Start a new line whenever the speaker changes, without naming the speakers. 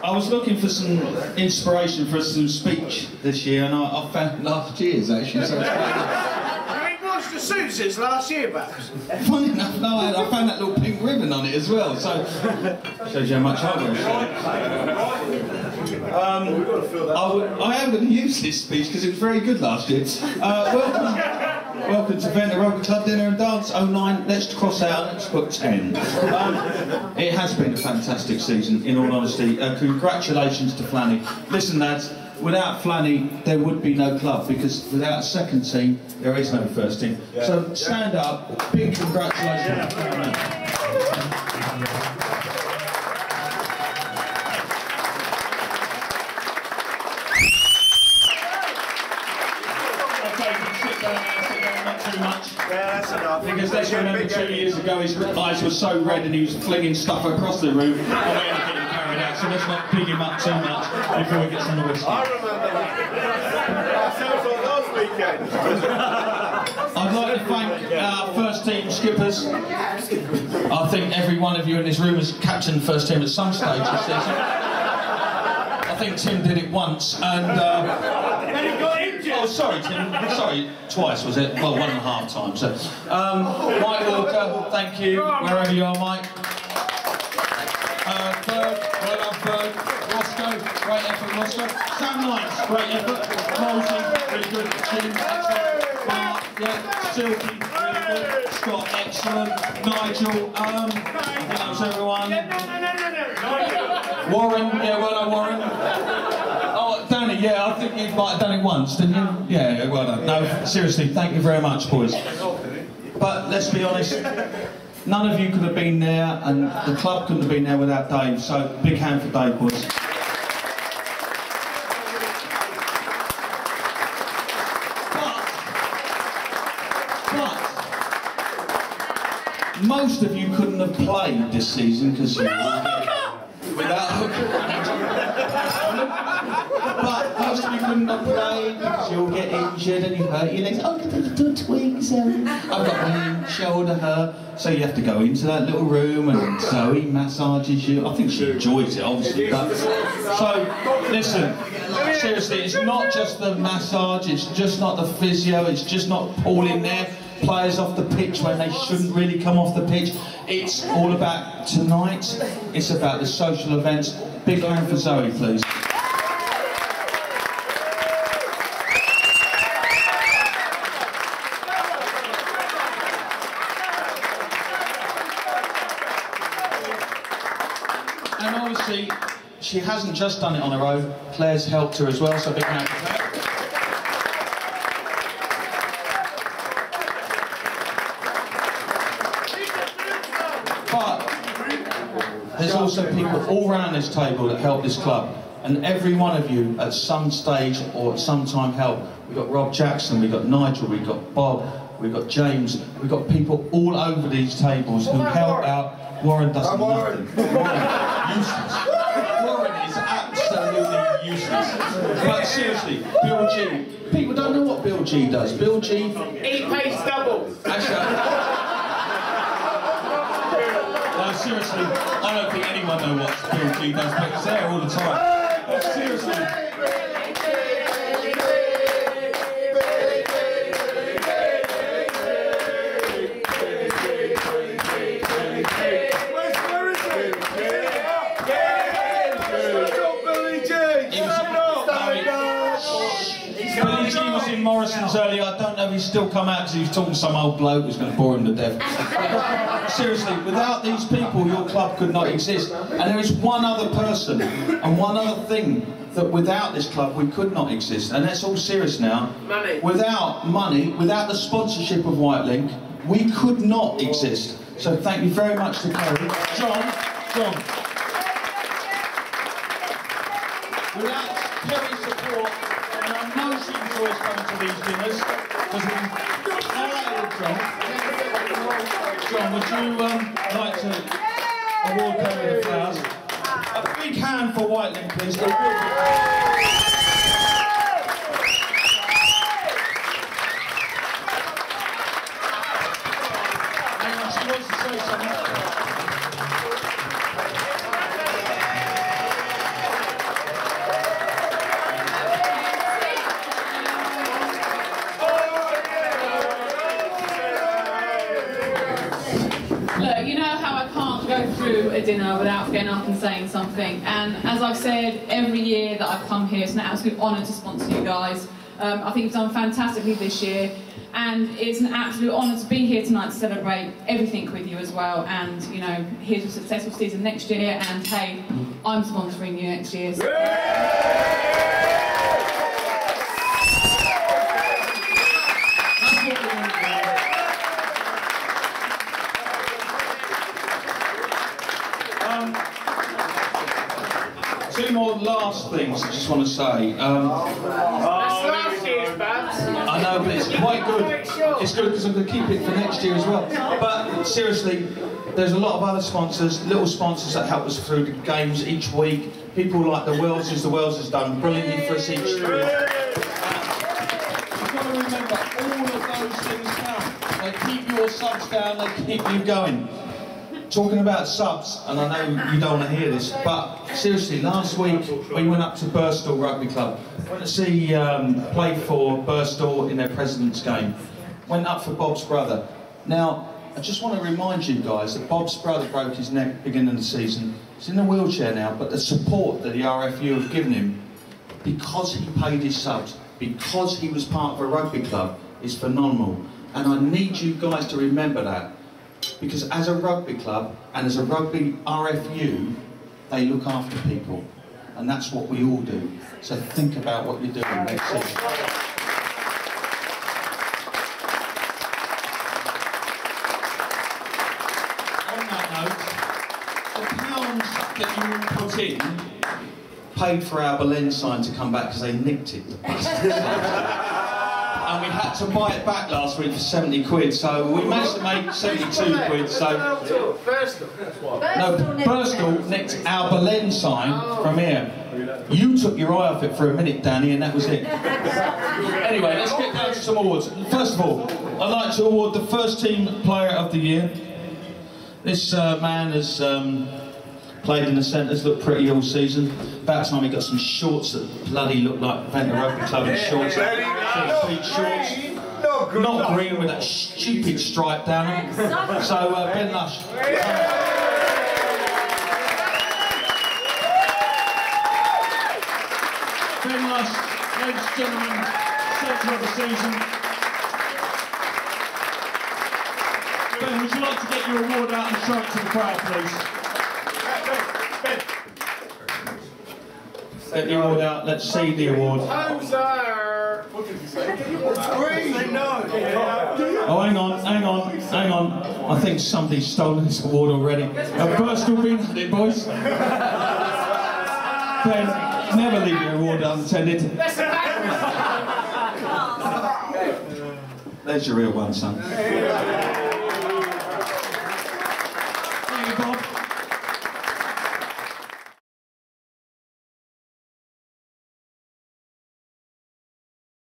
I was looking for some inspiration for some speech this year, and I found last year's actually. So
The suits last year, perhaps.
funny enough, no, I found that little pink ribbon on it as well, so shows you how much I I am going to use this speech because it was very good last year. Welcome to Ventnor RFC Dinner Dance 09. Let's cross out. Let's put 10. It has been a fantastic season, in all honesty. Congratulations to Flanny. Listen, lads. Without Flanny, there would be no club, because without a second team, there is no first team. Yeah. So stand up, big congratulations to Flanny. Okay, sit down, not too much.
Yeah, that's enough.
Because let's remember 2 years ago, his eyes were so red and he was flinging stuff across the room. So let's not big him up too much before we get some of the whiskey.
I remember that. Ourselves on last weekend.
I'd like to thank our first team skippers. I think every one of you in this room has captained the first team at some stage this season. I think Tim did it once, and
Then he got injured.
oh, sorry, Tim. Sorry, twice was it? Well, 1.5 times. So, Mike Walker, thank you, wherever you are, Mike. Third, well done, third. Roscoe, great effort, Roscoe. Sam Knights, great effort. Molsey, really good. Jim, excellent. Mark, yeah. Silky, really good. Scott, excellent. Nigel, I think that was everyone. Warren, yeah, well done, Warren. Oh, Danny, yeah, I think you might have done it once, didn't you? Yeah, well done. No, seriously, thank you very much, boys. But let's be honest. None of you could have been there, and the club couldn't have been there without Dave, so big hand for Dave, boys. But most of you couldn't have played this season because without hooker. But most of you couldn't have played because you'll get injured and you hurt your legs. Oh, the twigs. I've got my shoulder hurt. So you have to go into that little room and Zoe massages you. I think she enjoys it, obviously. But, so, listen, seriously, it's not just the massage, it's just not the physio, it's just not pulling their players off the pitch when they shouldn't really come off the pitch. It's all about tonight, it's about the social events. Big hand for Zoe, please. And obviously, she hasn't just done it on her own. Claire's helped her as well, so big hand for Claire. But there's also people all around this table that help this club. And every one of you, at some stage or at some time, help. We've got Rob Jackson, we've got Nigel, we've got Bob, we've got James, we've got people all over these tables who help out. Warren doesn't nothing. Useless. Warren is absolutely useless. But seriously, Bill G. People don't know what Bill G does. Bill G.
He pays double.
Actually, no, seriously, I don't think anyone knows what Bill G does, but it's there all the time. But seriously. Billy G was in Morrison's earlier. I don't know if he's still come out because he was talking to some old bloke who's going to bore him to death. Seriously, without these people, your club could not exist. And there is one other person and one other thing that without this club we could not exist. And that's all serious now.
Money.
Without money, without the sponsorship of White Link, we could not exist. So thank you very much to Kerry. John. Without Kerry's support, and I know she enjoys coming to these dinners, because we John, would you like to award Kerry the flowers? A big hand for White Link, please. Hang on, she wants to say something.
Look, you know how I can't go through a dinner without getting up and saying something, and as I've said every year that I've come here, it's an absolute honour to sponsor you guys. I think you've done fantastically this year, and it's an absolute honour to be here tonight to celebrate everything with you as well, and you know, here's a successful season next year, and hey, I'm sponsoring you next year. So.
Two more last things I just want to say. I know, but it's quite good. It's good because I'm going to keep it for next year as well. But seriously, there's a lot of other sponsors, little sponsors that help us through the games each week. People like the Welses. The Wells has done brilliantly for us each year. You've got to remember, all of those things count. They keep your subs down, they keep you going. Talking about subs, and I know you don't want to hear this, but seriously, last week we went up to Birstall Rugby Club. Went to see play for Birstall in their President's game. Went up for Bob's brother. Now, I just want to remind you guys that Bob's brother broke his neck beginning of the season. He's in a wheelchair now, but the support that the RFU have given him, because he paid his subs, because he was part of a rugby club, is phenomenal. And I need you guys to remember that. Because as a rugby club and as a rugby RFU, they look after people. And that's what we all do. So think about what you're doing next season. On that note, the pounds that you put in paid for our Belen sign to come back because they nicked it. And we had to buy it back last week for 70 quid, so we managed to make 72 quid, so... Birstall nicked our Belen sign from here. You took your eye off it for a minute, Danny, and that was it. Anyway, let's get down to some awards. First of all, I'd like to award the first team player of the year. This man has played in the centres, looked pretty all season. About time he got some shorts that bloody look like Ventnor Rugby Club in shorts. Shorts. Not green with that stupid stripe down them. So, Ben Lush. Ben Lush, ladies and gentlemen, centre of the season. Ben, would you like to get your award out and show it to the crowd, please? Get the award out, let's see the award.
What did you say? Green!
Oh, hang on. I think somebody's stolen this award already. Birstall been at it, boys. Ben, never leave your award unattended. There's your real one, son.